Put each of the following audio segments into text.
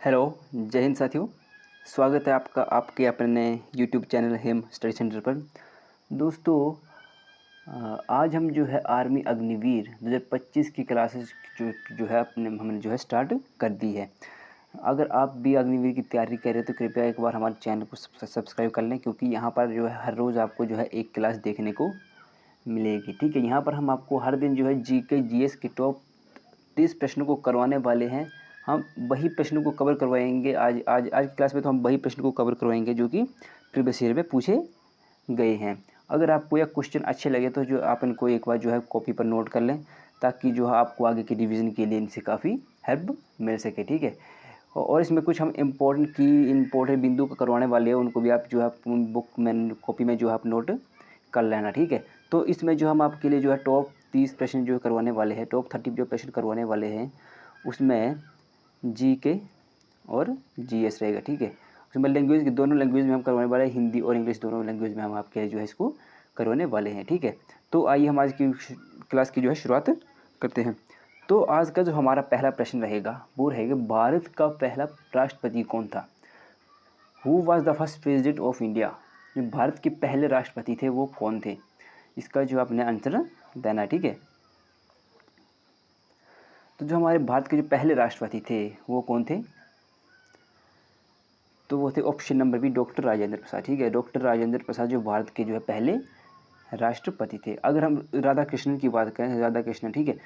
Hello, जय हिंद साथियों। स्वागत है आपका आपके अपने यूट्यूब चैनल हेम स्टडी सेंटर पर। दोस्तों, आज हम जो है आर्मी अग्निवीर 2025 की क्लासेस जो है हमने जो है स्टार्ट कर दी है। अगर आप भी अग्निवीर की तैयारी कर रहे हो तो कृपया एक बार हमारे चैनल को सब्सक्राइब कर लें, क्योंकि यहाँ पर जो है हर रोज़ आपको जो है एक क्लास देखने को मिलेगी। ठीक है, यहाँ पर हम आपको हर दिन जो है जीके जीएस के टॉप 30 प्रश्नों को करवाने वाले हैं। हम वही प्रश्नों को कवर करवाएंगे आज आज आज की क्लास में। तो हम वही प्रश्नों को कवर करवाएंगे जो कि प्रीवियस ईयर में पूछे गए हैं। अगर आपको यह क्वेश्चन अच्छे लगे तो जो आप इनको एक बार जो है कॉपी पर नोट कर लें, ताकि जो है आपको आगे के रिवीजन के लिए इनसे काफ़ी हेल्प मिल सके। ठीक है, और इसमें कुछ हम इम्पोर्टेंट बिंदु को करवाने वाले हैं, उनको भी आप जो है बुक में कॉपी में जो है आप नोट कर लेना। ठीक है, तो इसमें जो हम आपके लिए जो है टॉप 30 प्रश्न जो करवाने वाले हैं, टॉप 30 जो प्रश्न करवाने वाले हैं, उसमें जीके और जीएस रहेगा। ठीक है, उसमें लैंग्वेज की दोनों लैंग्वेज में हम करवाने वाले हैं, हिंदी और इंग्लिश दोनों लैंग्वेज में हम आपके लिए जो है इसको करवाने वाले हैं। ठीक है, तो आइए हम आज की क्लास की जो है शुरुआत करते हैं। तो आज का जो हमारा पहला प्रश्न रहेगा वो रहेगा, भारत का पहला राष्ट्रपति कौन था? Who was the first president of India? जो भारत के पहले राष्ट्रपति थे वो कौन थे? इसका जो आपने आंसर देना है। ठीक है, तो जो हमारे भारत के जो पहले राष्ट्रपति थे वो कौन थे? तो वो थे option number B, doctor Rajendra Prasad. ठीक है, डॉक्टर राजेंद्र प्रसाद जो भारत के जो है पहले राष्ट्रपति थे। अगर हम राधा कृष्णन की बात करें, राधा कृष्णन, ठीक है,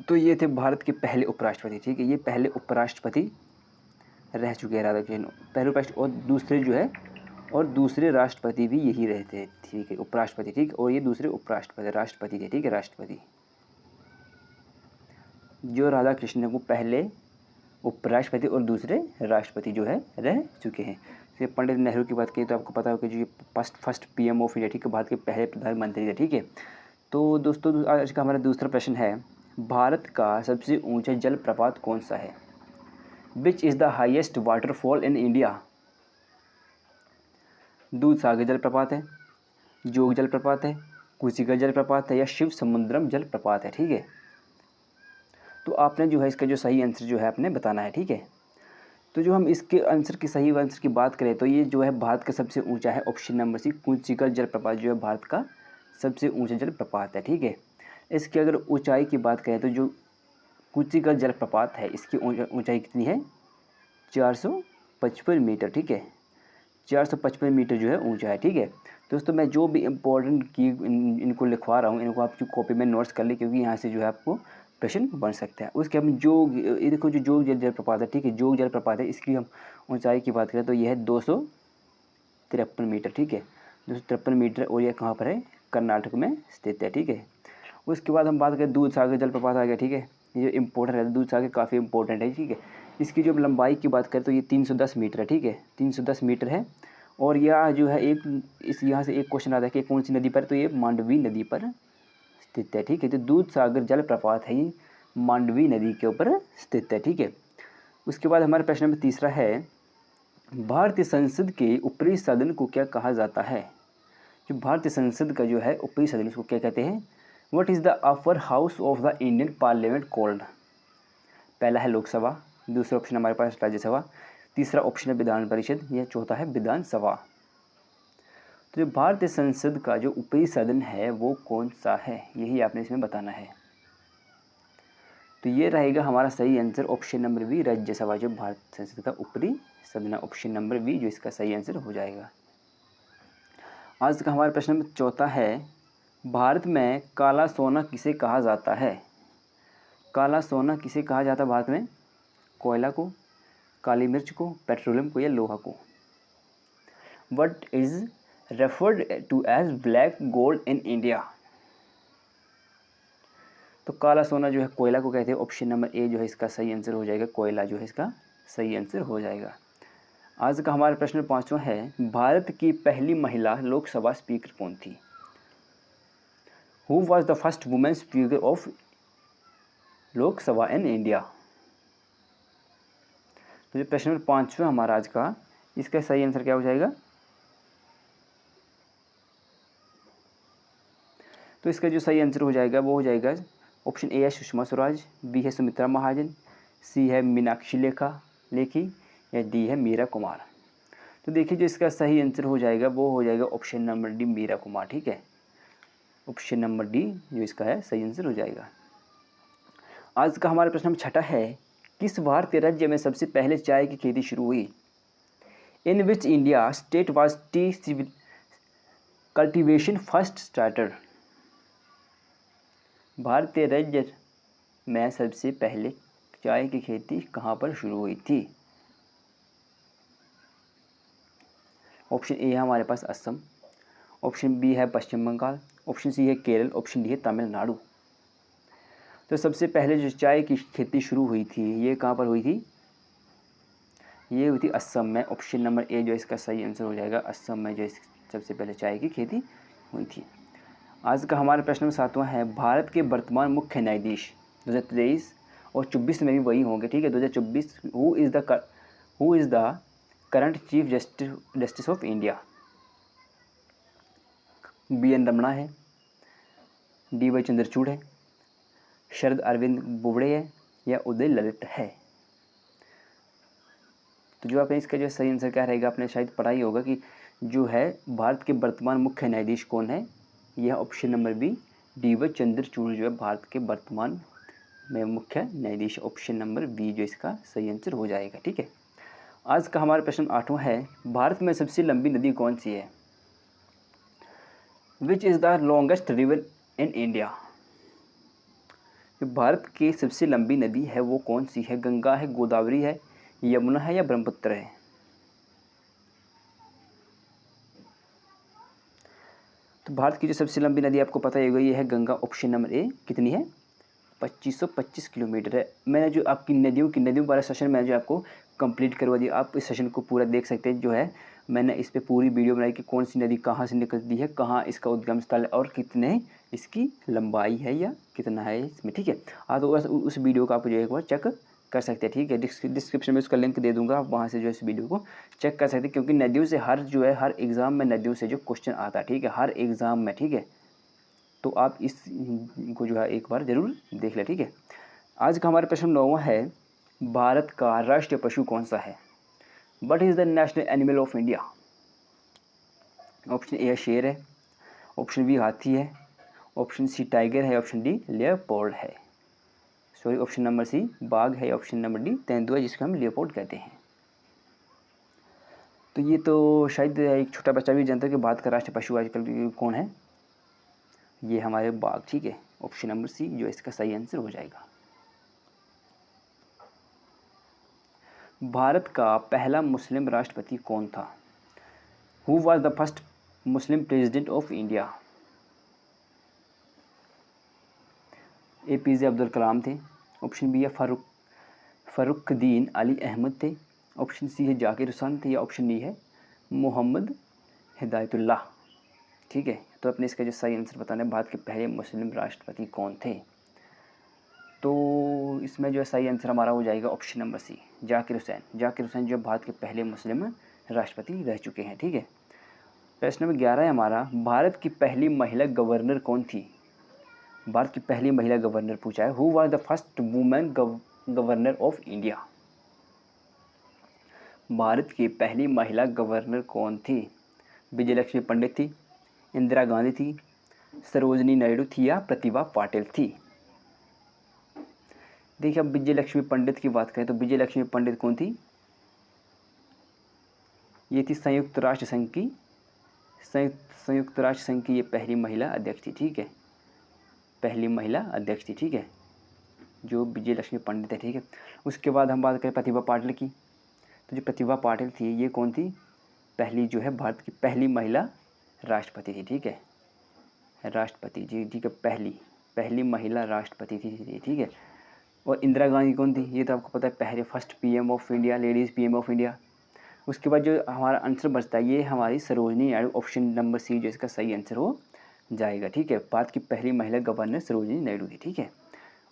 तो ये थे भारत के पहले उपराष्ट्रपति। ठीक है, ये पहले उपराष्ट्रपति रह चुके हैं राधा कृष्णन, पहले उपराष्ट्र, और दूसरे जो है और दूसरे राष्ट्रपति भी यही रहे थे। ठीक है, उपराष्ट्रपति, ठीक, और ये दूसरे उपराष्ट्रपति राष्ट्रपति थे। ठीक है, राष्ट्रपति जो राधा कृष्णन वो पहले उपराष्ट्रपति और दूसरे राष्ट्रपति जो है रह चुके हैं। जैसे पंडित नेहरू की बात करें तो आपको पता होगा कि जो फर्स्ट पीएम ऑफ इंडिया, ठीक है, भारत के पहले प्रधानमंत्री थे। ठीक है, तो दोस्तों आज का हमारा दूसरा प्रश्न है, भारत का सबसे ऊंचा जलप्रपात कौन सा है? Which is the highest waterfall in India? दूध सागर जलप्रपात है, जोग जलप्रपात है, कुशिका जलप्रपात है, या शिव समुद्रम जलप्रपात है? ठीक है, तो आपने जो है इसका जो सही आंसर जो है आपने बताना है। ठीक है, तो जो हम इसके आंसर की सही आंसर की बात करें तो ये जो है भारत का सबसे ऊंचा है, ऑप्शन नंबर सी, कुशिका जलप्रपात जो है भारत का सबसे ऊंचा जलप्रपात है। ठीक है, इसकी अगर ऊंचाई की बात करें तो जो कुशिका जलप्रपात है इसकी ऊंचाई कितनी है? 455 मीटर। ठीक है, 455 मीटर जो है ऊंचा है। ठीक है, दोस्तों मैं जो भी इम्पोर्टेंट की इनको लिखवा रहा हूँ, इनको आपकी कॉपी में नोट्स कर ले, क्योंकि यहाँ से जो है आपको प्रश्न बन सकता है। उसके हम जोग, ये देखो जो जोग जलप्रपात है, ठीक है, जोग जलप्रपात है, इसकी हम ऊंचाई की बात करें तो यह है 253 मीटर। ठीक है, 253 मीटर, और यह कहाँ पर है? कर्नाटक में स्थित है। ठीक है, उसके बाद हम बात करें दूध सागर जलप्रपात आ गया। ठीक है, ये जो इम्पोर्टेंट है, दूध सागर काफ़ी इंपॉर्टेंट है। ठीक है, इसकी जो लंबाई की बात करें तो ये 310 मीटर है। ठीक है, 310 मीटर है, और यह जो है यहाँ से एक क्वेश्चन आता है कि कौन सी नदी पर? तो ये मांडवी नदी पर स्थित है। ठीक है, तो दूध सागर जलप्रपात है ये मांडवी नदी के ऊपर स्थित है। ठीक है, उसके बाद हमारे प्रश्न में तीसरा है, भारतीय संसद के ऊपरी सदन को क्या कहा जाता है? जो भारतीय संसद का जो है ऊपरी सदन, इसको क्या कहते हैं? What is the upper house of the Indian parliament called? पहला है लोकसभा, दूसरा ऑप्शन हमारे पास राज्यसभा, तीसरा ऑप्शन है विधान परिषद, या चौथा है विधानसभा। तो जो भारतीय संसद का जो ऊपरी सदन है वो कौन सा है, यही आपने इसमें बताना है। तो ये रहेगा हमारा सही answer, option number B, Rajya Sabha जो भारत संसद का ऊपरी सदन है, ऑप्शन नंबर बी जो इसका सही आंसर हो जाएगा। आज का हमारा प्रश्न नंबर चौथा है, भारत में काला सोना किसे कहा जाता है? काला सोना किसे कहा जाता है भारत में? कोयला को, काली मिर्च को, पेट्रोलियम को, या लोहा को? What is referred to as black gold in India? तो काला सोना जो है कोयला को कहते हैं, ऑप्शन नंबर ए जो है इसका सही आंसर हो जाएगा, कोयला जो है इसका सही आंसर हो जाएगा। आज का हमारा प्रश्न पांचवा है, भारत की पहली महिला लोकसभा स्पीकर कौन थी? Who was the first women speaker of Lok Sabha in India? तो जो प्रश्न नंबर पांचवा हमारा आज का, इसका सही आंसर क्या हो जाएगा? तो इसका जो सही आंसर हो जाएगा वो हो जाएगा ऑप्शन ए है सुषमा स्वराज, बी है सुमित्रा महाजन, सी है मीनाक्षी लेखा, लेखी या डी है मीरा कुमार। तो देखिए जो इसका सही आंसर हो जाएगा वो हो जाएगा option number D Meera Kumar, ठीक है। ऑप्शन नंबर डी जो इसका है सही आंसर हो जाएगा। आज का हमारा प्रश्न नंबर 6 है, किस भारतीय राज्य में सबसे पहले चाय की खेती शुरू हुई? In which India state was tea cultivation first starter? भारतीय राज्य में सबसे पहले चाय की खेती कहाँ पर शुरू हुई थी? ऑप्शन ए है हमारे पास असम, ऑप्शन बी है पश्चिम बंगाल, ऑप्शन सी है केरल, ऑप्शन डी है तमिलनाडु। तो सबसे पहले जो चाय की खेती शुरू हुई थी ये कहाँ पर हुई थी? ये हुई थी असम में। ऑप्शन नंबर ए जो इसका सही आंसर हो जाएगा, असम में जो सबसे पहले चाय की खेती हुई थी। आज का हमारा प्रश्न नंबर 7वां है, भारत के वर्तमान मुख्य न्यायाधीश 2023 और 24 में भी वही होंगे, ठीक है। 2024 who is the current chief justice of India? BN. Ramana है, डी.वाई. चंद्रचूड़ है, शरद अरविंद बोबड़े है या उदय ललित है? तो जो आपने इसका जो सही आंसर क्या रहेगा, आपने शायद पढ़ा ही होगा कि जो है भारत के वर्तमान मुख्य न्यायाधीश कौन है, यह option number B D Y. Chandrachud जो है भारत के वर्तमान में मुख्य न्यायाधीश। ऑप्शन नंबर बी जो इसका सही आंसर हो जाएगा, ठीक है। आज का हमारा प्रश्न 8वां है, भारत में सबसे लंबी नदी कौन सी है? Which is the longest river in India? जो भारत की सबसे लंबी नदी है वो कौन सी है? गंगा है, गोदावरी है, यमुना है या ब्रह्मपुत्र है? तो भारत की जो सबसे लंबी नदी आपको पता ही होगा, ये है गंगा। ऑप्शन नंबर ए कितनी है? 2525 किलोमीटर है। मैंने जो आपकी नदियों वाला सेशन मैंने जो आपको कंप्लीट करवा दिया, आप इस सेशन को पूरा देख सकते हैं। जो है मैंने इस पे पूरी वीडियो बनाई कि कौन सी नदी कहाँ से निकलती है, कहाँ इसका उद्गम स्थल है और कितने इसकी लंबाई है या कितना है इसमें, ठीक है। आप तो उस वीडियो को आप जो एक बार चेक कर सकते हैं, ठीक है। डिस्क्रिप्शन में उसका लिंक दे दूंगा, आप वहाँ से जो है इस वीडियो को चेक कर सकते हैं, क्योंकि नदियों से हर एग्ज़ाम में नदियों से जो क्वेश्चन आता है, ठीक है, हर एग्ज़ाम में, ठीक है। तो आप इस को जो है एक बार ज़रूर देख लें, ठीक है। आज का हमारा प्रश्न 9वां है, भारत का राष्ट्रीय पशु कौन सा है? What is the national animal of India? Option A शेर है, ऑप्शन बी हाथी है, ऑप्शन सी टाइगर है, ऑप्शन डी लेपर्ड है। सॉरी, ऑप्शन नंबर सी बाघ है, ऑप्शन नंबर डी तेंदुआ जिसको हम लेपर्ड कहते हैं। तो ये तो शायद एक छोटा बच्चा भी जानता है कि भारत का राष्ट्रीय पशु आजकल कौन है। ये हमारे बाघ, ठीक है। ऑप्शन नंबर सी जो इसका सही आंसर हो जाएगा। भारत का पहला मुस्लिम राष्ट्रपति कौन था? Who was the first Muslim president of India? APJ Abdul Kalam थे, ऑप्शन बी है फ़रुख्दीन अली अहमद थे, ऑप्शन सी है जाकिर हुसैन थे या ऑप्शन डी है मोहम्मद हिदायतुल्लाह, ठीक है। तो अपने इसका जो सही आंसर बताना है, भारत के पहले मुस्लिम राष्ट्रपति कौन थे? तो इसमें जो सही आंसर हमारा हो जाएगा option number C Zakir Hussain. Zakir Hussain जो भारत के पहले मुस्लिम राष्ट्रपति रह चुके हैं, ठीक है। प्रश्न नंबर 11 है हमारा, भारत की पहली महिला गवर्नर कौन थी? भारत की पहली महिला गवर्नर पूछा है, who was the first women governor of India? Bharat की पहली महिला गवर्नर कौन थी? विजयलक्ष्मी पंडित थी, इंदिरा गांधी थी, सरोजनी नायडू थी या प्रतिभा पाटिल थी? देखिए, अब विजयलक्ष्मी पंडित की बात करें तो विजयलक्ष्मी पंडित कौन थी? ये थी संयुक्त राष्ट्र संघ की ये पहली महिला अध्यक्ष थी, ठीक है। पहली महिला अध्यक्ष थी, ठीक है, जो विजयलक्ष्मी पंडित है, ठीक है। उसके बाद हम बात करें प्रतिभा पाटिल की, तो जो प्रतिभा पाटिल थी ये कौन थी? पहली जो है भारत की पहली महिला राष्ट्रपति थी, ठीक है। राष्ट्रपति जी, ठीक है, पहली महिला राष्ट्रपति थी, ठीक है। और इंदिरा गांधी कौन थी? ये तो आपको पता है, पहले first PM of India, ladies PM of India. उसके बाद जो हमारा आंसर बचता है ये हमारी Sarojini Naidu, option number C जो इसका सही आंसर हो जाएगा, ठीक है। भारत की पहली महिला गवर्नर सरोजनी नायडू थी, ठीक है।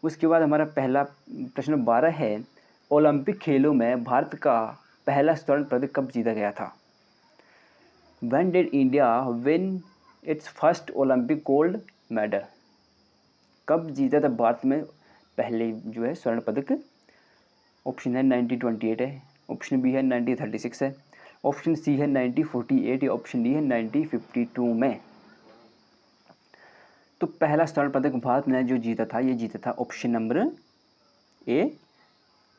उसके बाद हमारा पहला प्रश्न 12 है, ओलंपिक खेलों में भारत का पहला स्वर्ण पदक कब जीता गया था? When did India win its first Olympic gold medal? कब जीता था भारत में पहले जो है स्वर्ण पदक? ऑप्शन है 9028 है, ऑप्शन बी है 9036 है, ऑप्शन सी है 9048 या ऑप्शन डी है 9052 में। तो पहला स्वर्ण पदक भारत ने जो जीता था, ये जीता था ऑप्शन नंबर ए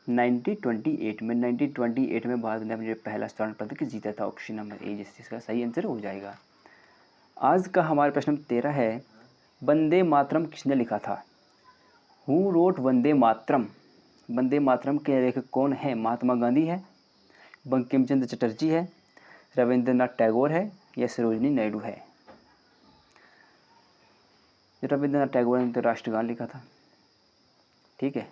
9028 में। 9028 में भारत ने जो पहला स्वर्ण पदक जीता था, ऑप्शन नंबर ए जिसका सही आंसर हो जाएगा। आज का हमारा प्रश्न 13 है, वंदे मातरम किसने लिखा था? Who wrote Vande Mataram? वंदे मातरम के लेखक कौन है? महात्मा गांधी है, बंकिम चंद्र चटर्जी है, रविंद्रनाथ टैगोर है या सरोजिनी नायडू है? रविंद्रनाथ टैगोर ने तो राष्ट्रगान लिखा था, ठीक है।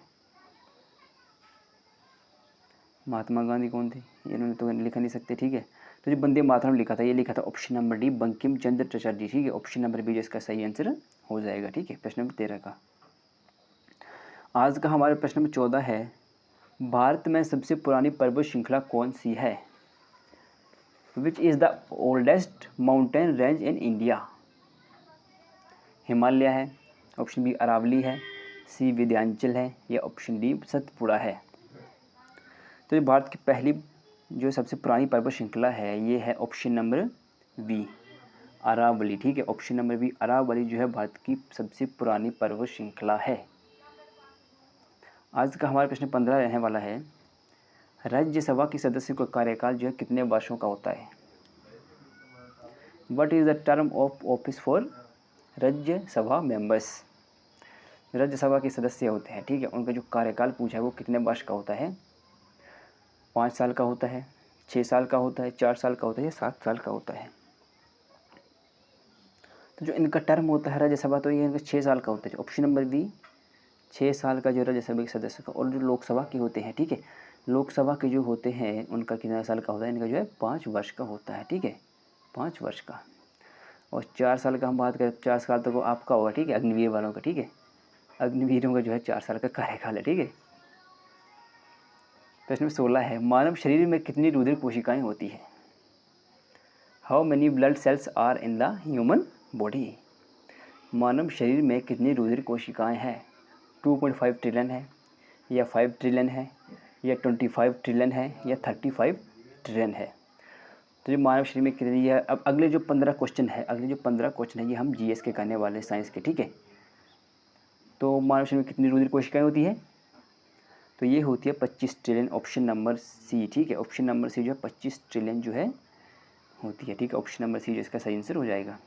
महात्मा गांधी कौन थे? इन्होंने तो लिखा नहीं सकते, ठीक है। तो जो वंदे मातरम लिखा था, ये लिखा था option number D Bankim Chandra Chatterjee, ठीक है। ऑप्शन नंबर बी जिसका सही आंसर हो जाएगा, ठीक है, प्रश्न नंबर 13 का। आज का हमारा प्रश्न नंबर 14 है, भारत में सबसे पुरानी पर्वत श्रृंखला कौन सी है? Which is the oldest mountain range in India? Himalaya है, ऑप्शन बी अरावली है, सी विंध्याचल है या ऑप्शन डी सतपुड़ा है? तो जो भारत की पहली जो सबसे पुरानी पर्वत श्रृंखला है, ये है ऑप्शन नंबर बी अरावली, ठीक है। ऑप्शन नंबर बी अरावली जो है भारत की सबसे पुरानी पर्वत श्रृंखला है। आज का हमारा प्रश्न 15 रहने वाला है, राज्यसभा के सदस्य का कार्यकाल जो है कितने वर्षों का होता है? What is the term of office for Rajya Sabha members? Rajya Sabha के सदस्य होते हैं, ठीक है, उनका जो कार्यकाल पूछा है वो कितने वर्ष का होता है? 5 साल का होता है, 6 साल का होता है, 4 साल का होता है या 7 साल का होता है? तो जो इनका टर्म होता है राज्यसभा, तो ये इनका 6 साल का होता है। ऑप्शन नंबर बी 6 साल का जो राज्यसभा के सदस्य का। और जो लोकसभा के होते हैं, ठीक है, लोकसभा के जो होते हैं उनका कितना साल का होता है? इनका जो है 5 वर्ष का होता है, ठीक है, 5 वर्ष का। और 4 साल का हम बात करें, 4 साल तक वो आपका होगा, ठीक है, अग्निवीर वालों का, ठीक है, अग्निवीरों का जो है 4 साल का कार्यकाल है, ठीक है। प्रश्न 16 है, मानव शरीर में कितनी रुधिर कोशिकाएं होती है? How many blood cells are in the human body? मानव शरीर में कितनी रुधिर कोशिकाएं हैं? 2.5 ट्रिलियन है या 5 ट्रिलियन है या 25 ट्रिलियन है या 35 ट्रिलियन है? तो जो मानव शरीर में कितनी है, अब अगले जो 15 क्वेश्चन है, ये हम जीएस के करने वाले, साइंस के, ठीक है। तो मानव शरीर में कितनी रुधिर कोशिकाएं होती है? तो ये होती है 25 ट्रिलियन, ऑप्शन नंबर सी, ठीक है। ऑप्शन नंबर सी जो है 25 ट्रिलियन जो है होती है, ठीक है। ऑप्शन नंबर सी जो इसका सही आंसर हो जाएगा।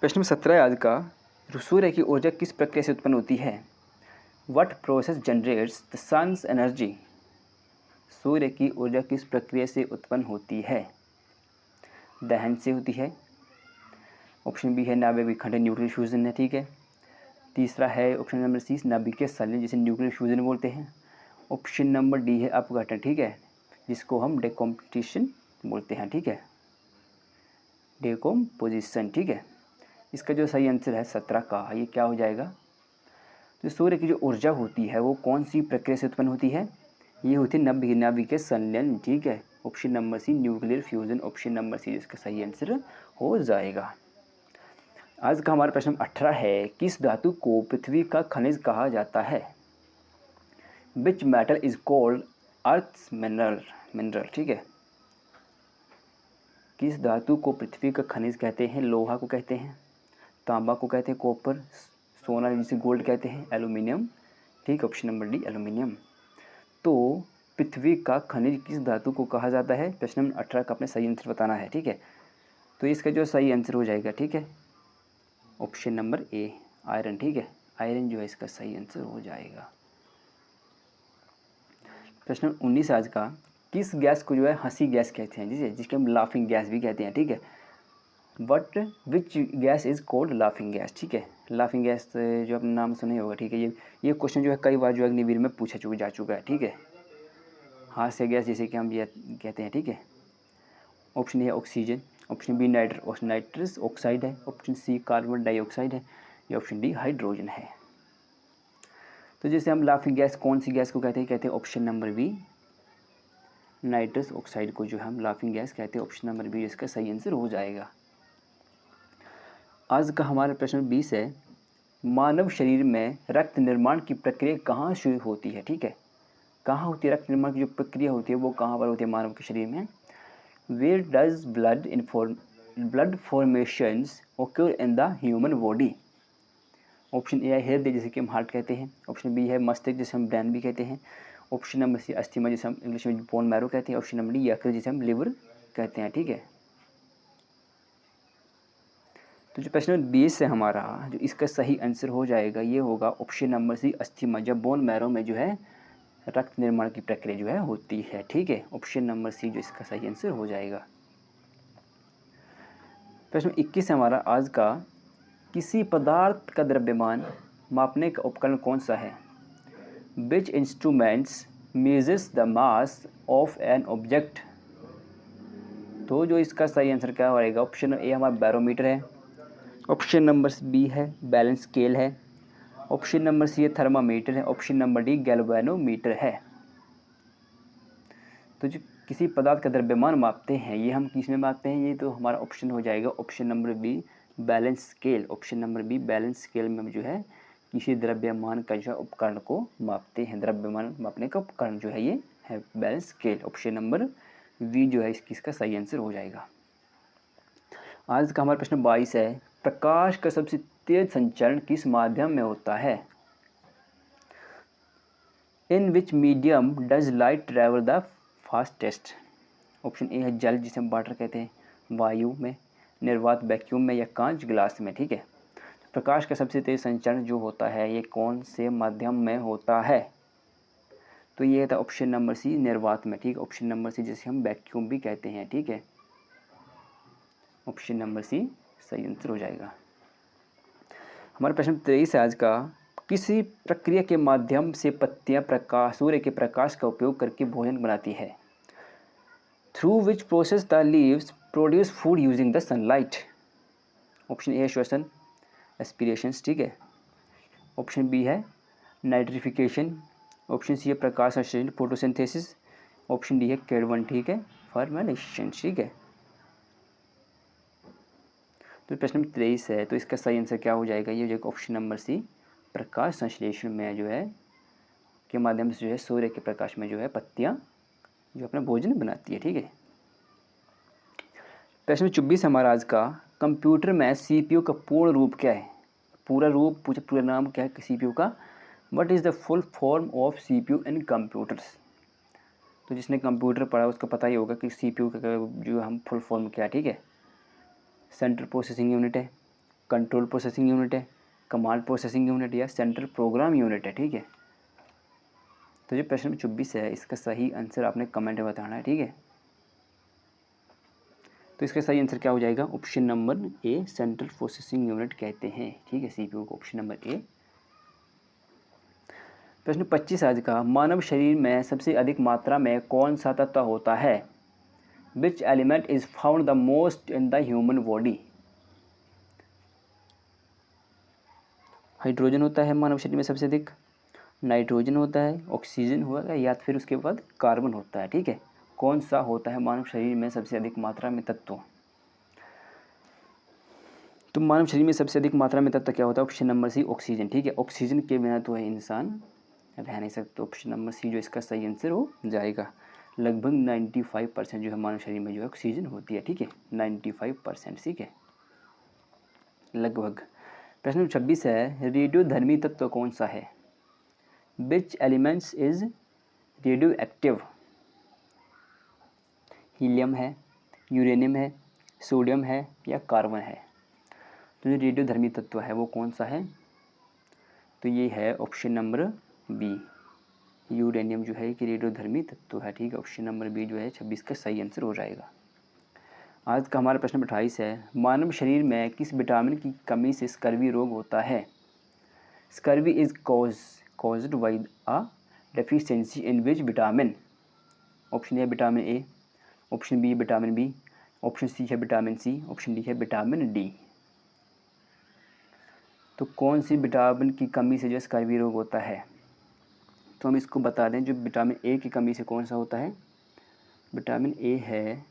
प्रश्न नंबर 17 है आज का, सूर्य की ऊर्जा किस प्रक्रिया से उत्पन्न होती है? What process generates the sun's energy? सूर्य की ऊर्जा किस प्रक्रिया से उत्पन्न होती है? दहन से होती है, ऑप्शन बी है नाभिक विखंडन, न्यूक्लियर फ्यूजन है, ठीक है। तीसरा है ऑप्शन नंबर सी नाभिकीय संलयन, जिसे न्यूक्लियर फ्यूजन बोलते हैं। ऑप्शन नंबर डी है अपघटन, ठीक है, जिसको हम डेकम्पोजिशन बोलते हैं, ठीक है, डेकम्पोजिशन, ठीक है। इसका जो सही आंसर है 17 का, ये क्या हो जाएगा? तो सूर्य की जो ऊर्जा होती है वो कौन सी प्रक्रिया से उत्पन्न होती है? ये होती है नाभिकीय संलयन, ठीक है। Option number C nuclear fusion, option number C इसका सही आंसर हो जाएगा। आज का हमारा प्रश्न 18 है, किस धातु को पृथ्वी का खनिज कहा जाता है? Which metal is called earth mineral, ठीक है। किस धातु को पृथ्वी का खनिज कहते हैं? लोहा को कहते हैं, तांबा को कहते हैं, कॉपर, सोना जिसे गोल्ड कहते हैं, एल्यूमिनियम, ठीक, ऑप्शन नंबर डी एल्यूमिनियम। तो पृथ्वी का खनिज किस धातु को कहा जाता है? प्रश्न नंबर 18 का अपने सही आंसर बताना है, ठीक है। तो इसका जो सही आंसर हो जाएगा, ठीक है, ऑप्शन नंबर ए आयरन, ठीक है, आयरन जो है इसका सही आंसर हो जाएगा। प्रश्न 19 आज का, किस गैस को जो है हंसी गैस कहते हैं, जिसके हम लाफिंग गैस भी कहते हैं, ठीक है। But which gas is called laughing gas, ठीक है। लाफिंग गैस जो आपने नाम सुने होगा, ठीक है, ये क्वेश्चन जो है कई बार जो अग्निवीर में पूछा जा चुका है, ठीक है। हास्य गैस जिसे कि हम ये कहते हैं, ठीक है। Option A oxygen, option B nitrous oxide है, ऑप्शन सी कार्बन डाइऑक्साइड है या ऑप्शन डी हाइड्रोजन है। तो जैसे हम लाफिंग गैस कौन सी गैस को कहते हैं option number B nitrous oxide को जो हम लाफिंग गैस कहते हैं, ऑप्शन नंबर बी इसका सही आंसर हो जाएगा। आज का हमारा प्रश्न 20 है, मानव शरीर में रक्त निर्माण की प्रक्रिया कहाँ शुरू होती है, ठीक है। कहाँ होती है रक्त निर्माण की जो प्रक्रिया होती है वो कहाँ पर होती है मानव के शरीर में? वेयर डज ब्लड फॉर्मेशंस ओकर इन the human body? Option A है हृदय, जिसे कि हम हार्ट कहते हैं। ऑप्शन बी है मस्तिष्क, जिसे हम ब्रेन भी कहते हैं। ऑप्शन नंबर सी अस्थमा, जिसे हम इंग्लिश में बोन मैरो कहते हैं। ऑप्शन नंबर डी यकृत, जिसे हम लिवर कहते हैं। ठीक है, तो जो प्रश्न 20 है हमारा, जो इसका सही आंसर हो जाएगा ये होगा ऑप्शन नंबर सी अस्थमा, जब बोन मैरो में जो है रक्त निर्माण की प्रक्रिया जो है होती है। ठीक है, ऑप्शन नंबर सी जो इसका सही आंसर हो जाएगा। प्रश्न 21 है हमारा आज का, किसी पदार्थ का द्रव्यमान मापने का उपकरण कौन सा है? Which instruments measures the mass of an object? तो जो इसका सही आंसर क्या होगा? ऑप्शन ए हमारा बैरोमीटर है। ऑप्शन नंबर बी है बैलेंस स्केल है। ऑप्शन नंबर सी है थर्मामीटर है। ऑप्शन नंबर डी गैल्वेनोमीटर है। तो जो किसी पदार्थ का द्रव्यमान मापते हैं ये हम किस में मापते हैं? ये तो हमारा ऑप्शन हो जाएगा option number be balance scale. Option number be balance scale में हम जो है किसी द्रव्यमान का जो उपकरण को मापते हैं। द्रव्यमान मापने का उपकरण जो है ये है balance scale. Option number B जो है इसका सही आंसर हो जाएगा। आज का हमारा प्रश्न 22 है, प्रकाश का सबसे तेज संचरण किस माध्यम में होता है? In which medium does light travel the fastest? Option A है जल, जिसे हम वाटर कहते हैं, वायु में, निर्वात वैक्यूम में, या कांच ग्लास में। ठीक है, प्रकाश का सबसे तेज संचरण जो होता है ये कौन से माध्यम में होता है? तो ये था ऑप्शन नंबर सी निर्वात में। ठीक, ऑप्शन नंबर सी जिसे हम वैक्यूम भी कहते हैं। ठीक है, ऑप्शन नंबर सी सही आंसर हो जाएगा। हमारा प्रश्न 23 है आज का, किसी प्रक्रिया के माध्यम से पत्तियां सूर्य के प्रकाश का उपयोग करके भोजन बनाती है? Through which process the leaves produce food using the sunlight? Option A है श्वसन, एस्पिरेशंस। ठीक है, ऑप्शन बी है नाइट्रिफिकेशन। ऑप्शन सी है प्रकाश संश्लेषण फोटोसिंथेसिस। ऑप्शन डी है कार्बन। ठीक है, फर्मेंटेशन। ठीक है, तो प्रश्न नंबर 23 है, तो इसका सही आंसर क्या हो जाएगा? ये जो ऑप्शन नंबर सी प्रकाश संश्लेषण में जो है के माध्यम से जो है सूर्य के प्रकाश में जो है पत्तियां जो अपना भोजन बनाती है। ठीक है, प्रश्न 24 हमारा आज का, कंप्यूटर में सीपीयू का पूर्ण रूप क्या है? पूरा नाम क्या है सीपीयू का? What is the full form of CPU in computers? तो जिसने कंप्यूटर पढ़ा उसको पता ही होगा कि सीपीयू का जो हम फुल फॉर्म क्या है। ठीक है, सेंट्रल प्रोसेसिंग यूनिट है, कंट्रोल प्रोसेसिंग यूनिट है, कमांड प्रोसेसिंग यूनिट, या सेंट्रल प्रोग्राम यूनिट है। ठीक है, तो जो प्रश्न नंबर 24 है इसका सही आंसर आपने कमेंट में बताना है। ठीक है, तो इसका सही आंसर क्या हो जाएगा? Option number A central processing unit कहते हैं। ठीक है, सीपीयू को ऑप्शन नंबर ए। प्रश्न 25 आज का, मानव शरीर में सबसे अधिक मात्रा में कौन सा तत्व होता है? Which element is found the most in the human body? Hydrogen होता है मानव शरीर में सबसे अधिक, नाइट्रोजन होता है, ऑक्सीजन होगा, या फिर उसके बाद कार्बन होता है। ठीक है, कौन सा होता है मानव शरीर में सबसे अधिक मात्रा में तत्व? तो मानव शरीर में सबसे अधिक मात्रा में तत्व क्या होता है? Option number C oxygen. ठीक है, ऑक्सीजन के बिना तो है इंसान रह नहीं सकता। ऑप्शन नंबर सी जो इसका सही आंसर हो जाएगा। लगभग 95% जो है मानव शरीर में जो है ऑक्सीजन होती है। ठीक है, 95%। ठीक है, लगभग। प्रश्न नंबर 26 है, रेडियोधर्मी तत्व कौन सा है? विच elements is radio active? Helium है, यूरेनियम है, सोडियम है, या कार्बन है? तो जो रेडियोधर्मी तत्व है वो कौन सा है? तो ये है ऑप्शन नंबर बी, यूरेनियम जो है कि रेडियोधर्मी तत्व है। ठीक है, ऑप्शन नंबर बी जो है 26 का सही आंसर हो जाएगा। आज का हमारा प्रश्न 28 है, मानव शरीर में किस विटामिन की कमी से स्कर्वी रोग होता है? Scurvy is caused by a deficiency in which vitamin? Option A vitamin A, option B vitamin B, option C है विटामिन सी, ऑप्शन डी है विटामिन डी। तो कौन सी विटामिन की कमी से जो स्कर्वी रोग होता है? तो हम इसको बता दें, जो विटामिन ए की कमी से कौन सा होता है? विटामिन ए है,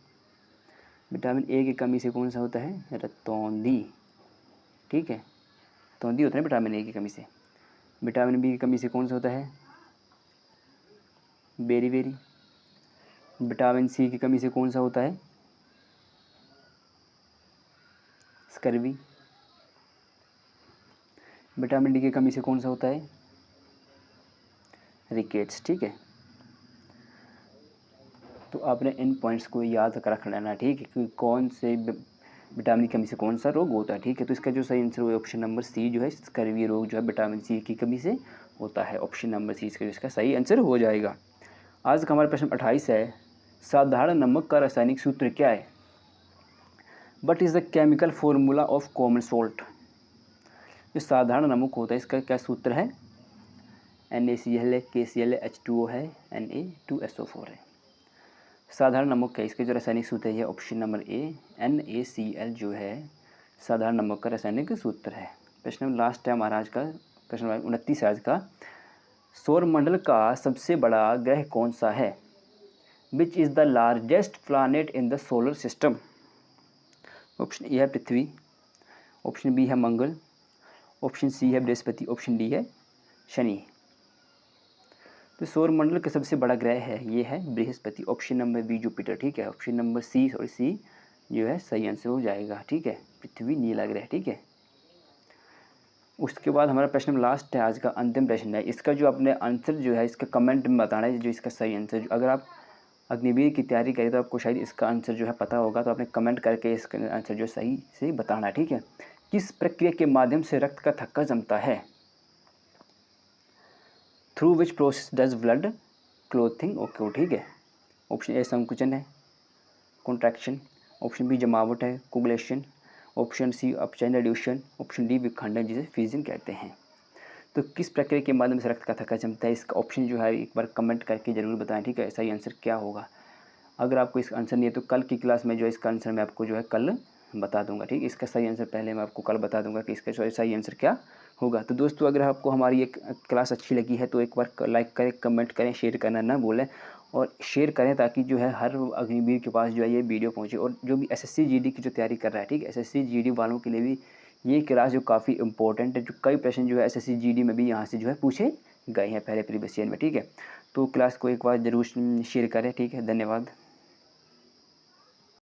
विटामिन ए की कमी से कौन सा होता है? रतौंधी। ठीक है, तौंधी होता है विटामिन ए की कमी से। विटामिन बी की कमी से कौन सा होता है? बेरी। विटामिन सी की कमी से कौन सा होता है? स्कर्वी। विटामिन डी की कमी से कौन सा होता है? रिकेट्स। ठीक है, तो आपने इन पॉइंट्स को याद रख लेना, ठीक है, कि कौन से विटामिन की कमी से कौन सा रोग होता है। ठीक है, तो इसका जो सही आंसर है ऑप्शन नंबर सी जो है, स्कर्वी रोग जो है विटामिन सी की कमी से होता है। ऑप्शन नंबर सी इसका सही आंसर हो जाएगा। आज का हमारा प्रश्न 28 है, साधारण नमक का रासायनिक सूत्र क्या है? What is the chemical formula of common salt? जो साधारण नमक होता है इसका क्या सूत्र है? NaCl है, KCl है, H2O है, Na2SO4 है। साधारण नमक है, इसके जो रासायनिक सूत्र है ऑप्शन नंबर ए NaCl जो है साधारण नमक का रासायनिक सूत्र है। प्रश्न लास्ट है हमारा आज का, प्रश्न 29 आज का, सौरमंडल का सबसे बड़ा ग्रह कौन सा है? Which is the largest planet in the solar system? Option A है पृथ्वी, ऑप्शन बी है मंगल, ऑप्शन सी है बृहस्पति, ऑप्शन डी है शनि। तो सौरमंडल का सबसे बड़ा ग्रह है ये है Brihaspati, option number B Jupiter. ठीक है, ऑप्शन नंबर सी और सी जो है सही आंसर हो जाएगा। ठीक है, पृथ्वी नीला ग्रह। ठीक है, उसके बाद हमारा प्रश्न लास्ट है आज का, अंतिम प्रश्न है। इसका जो अपने आंसर जो है इसका कमेंट में बताना है, जो इसका सही आंसर। अगर आप अग्निवीर की तैयारी करें तो आपको शायद इसका आंसर जो है पता होगा, तो आपने कमेंट करके इसका आंसर जो सही से बताना है। ठीक है, किस प्रक्रिया के माध्यम से रक्त का थक्का जमता है? Through which process does blood clothing okay. ठीक है, ऑप्शन ए संकुचन है, कॉन्ट्रैक्शन, ऑप्शन बी जमावट है, कोगुलेशन, ऑप्शन सी अपचयन रेड्यूशन, ऑप्शन डी विखंडन जिसे फ्यूजन कहते हैं। तो किस प्रक्रिया के माध्यम से रक्त का थक्का जमता है, इसका ऑप्शन जो है एक बार कमेंट करके ज़रूर बताएं। ठीक है, सही आंसर क्या होगा? अगर आपको इसका आंसर नहीं है तो कल की क्लास में जो है इसका आंसर मैं आपको जो है कल बता दूंगा। ठीक है, इसका सही आंसर पहले मैं आपको कल बता दूंगा कि इसका सही आंसर क्या होगा। तो दोस्तों अगर आपको हमारी एक क्लास अच्छी लगी है तो एक बार लाइक करें, कमेंट करें, शेयर करना ना भूलें, और शेयर करें ताकि जो है हर अग्निवीर के पास जो है ये वीडियो पहुँचे। और जो भी SSC GD की जो तैयारी कर रहा है, ठीक है, SSC GD वालों के लिए भी ये क्लास जो काफ़ी इंपॉर्टेंट है, जो कई प्रश्न जो है SSC GD में भी यहाँ से जो है पूछे गए हैं पहले प्रीवियस ईयर में। ठीक है, तो क्लास को एक बार ज़रूर शेयर करें। ठीक है, धन्यवाद।